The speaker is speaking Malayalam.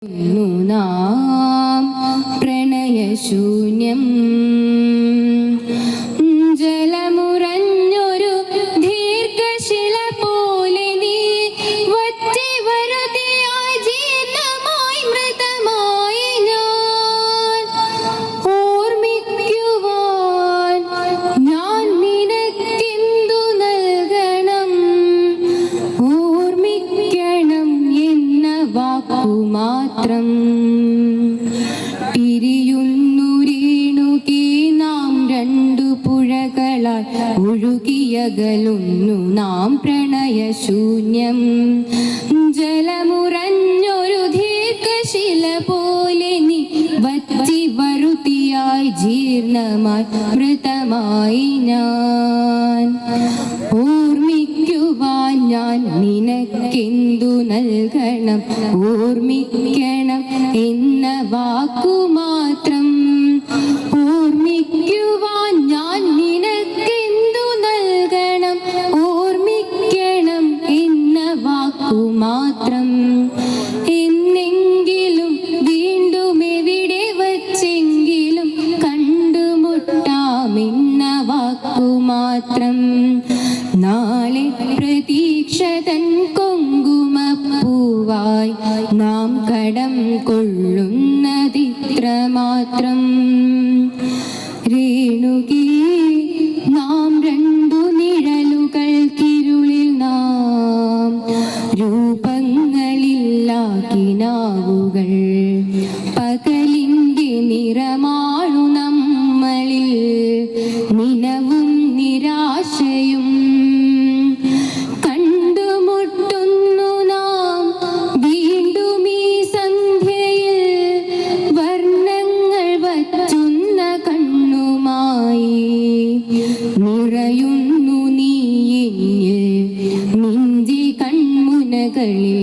നാം പ്രണയശൂന്യം ജലമുറഞ്ഞൊരു ദീർഘശില പോലെ നീ വറ്റി വറുതിയായി ജീർണമായി മൃതമായി ഞാൻ ഓർമ്മിക്കുവാൻ ഞാൻ നിനക്കെന്തു നൽകണം ഓർമ്മിക്കണം എന്ന വാക്കുമാത്രം പിരിയുന്നുരീണുകി നാം രണ്ടു പുഴകളാൽ ഒഴുകിയകലുന്നു നാം പ്രണയശൂന്യം ജലമുറഞ്ഞൊരു ദീർഘശില പോലെ നീ വറ്റി വറുതിയായി ജീർണമായി മൃതമായി ഞാൻ ഓർമ്മിക്കുവാൻ ഞാൻ നിനക്കെന്തു നൽകണം ഓർമ്മിക്കണം എന്ന വാക്കുമാത്രം ഓർമ്മിക്കുവാൻ ഞാൻ നിനക്കെന്തു നൽകണം ഓർമ്മിക്കണം എന്ന വാക്കുമാത്രം എന്നെങ്കിലും വീണ്ടും എവിടെ വച്ചെങ്കിലും കണ്ടുമുട്ടാമെന്ന വാക്കുമാത്രം നാളെ പ്രതീക്ഷതൻ കുങ്കുമപ്പൂവായി നാം കടം കൊള്ളുന്നതിത്ര മാത്രം രേണുകി നാം രണ്ടു നിഴലുകൾക്കിരുളിൽ നാം രൂപങ്ങളില്ലാക്കിനാവുകൾ പകലിൻ്റെ നിറമാണു നമ്മളിൽ നിലവും നിരാശയും കണ്ടുമുട്ടുന്നു നാം വീണ്ടും ഈ സന്ധ്യയിൽ വർണ്ണങ്ങൾ വറ്റുന്ന കണ്ണുമായി നിറയുന്നു നീ എന്നിൽ നിന്റെ കൺമുനകളിൽ